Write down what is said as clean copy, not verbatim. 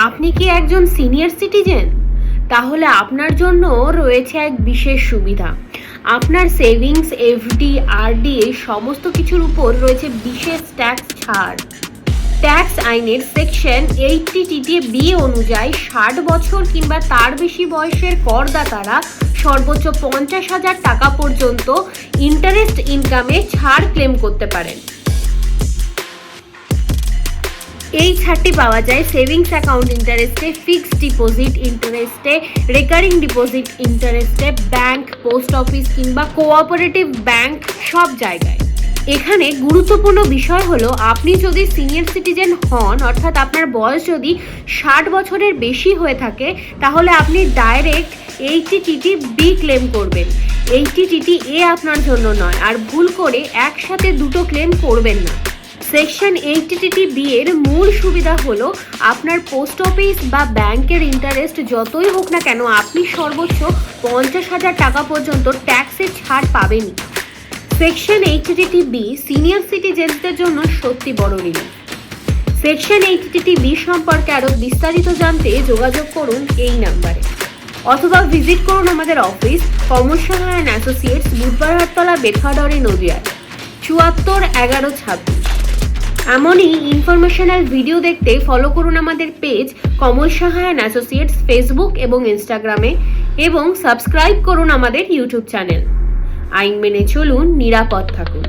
আপনি কি একজন সিনিয়র সিটিজেন? তাহলে আপনার জন্য রয়েছে এক বিশেষ সুবিধা। আপনার সেভিংস, এফডি, আরডি এই সমস্ত কিছুর উপর রয়েছে বিশেষ ট্যাক্স ছাড়। ট্যাক্স আইনের সেকশন 80TTB অনুযায়ী 60 বছর কিংবা তার বেশি বয়সের করদাতারা সর্বোচ্চ 50,000 টাকা পর্যন্ত ইন্টারেস্ট ইনকামে ছাড় ক্লেম করতে পারেন। এই ছাড়টি পাওয়া যায় সেভিংস অ্যাকাউন্ট ইন্টারেস্টে, ফিক্সড ডিপোজিট ইন্টারেস্টে, রেকারিং ডিপোজিট ইন্টারেস্টে, ব্যাংক, পোস্ট অফিস কিংবা কোঅপারেটিভ ব্যাংক সব জায়গায়। এখানে গুরুত্বপূর্ণ বিষয় হলো, আপনি যদি সিনিয়র সিটিজেন হন, অর্থাৎ আপনার বয়স যদি 60 বছরের বেশি হয়ে থাকে, তাহলে আপনি ডাইরেক্ট 80TTB ক্লেম করবেন। 80TTA আপনার জন্য নয়, আর ভুল করে একসাথে দুটো ক্লেম করবেন না। সেকশন 80TTB এর মূল সুবিধা হলো, আপনার পোস্ট অফিস বা ব্যাংকের ইন্টারেস্ট যতই হোক না কেন, আপনি সর্বোচ্চ 50,000 টাকা পর্যন্ত ট্যাক্সের ছাড় পাবেনই। সেকশন 80TTB সিনিয়র সিটিজেনদের জন্য সত্যি বড় রিলিফ। সেকশন 80TTB সম্পর্কে আরও বিস্তারিত জানতে যোগাযোগ করুন এই নাম্বারে, অথবা ভিজিট করুন আমাদের office, Kamal Saha and associates, Budhbarhattala, Bethuadahari, নদিয়ায় 741126। এমনই ইনফরমেশনাল ভিডিও দেখতে ফলো করুন আমাদের page Kamal Saha and associates Facebook এবং ইনস্টাগ্রামে, এবং সাবস্ক্রাইব করুন আমাদের ইউটিউব চ্যানেল। আইন মেনে চলুন, নিরাপদ থাকুন।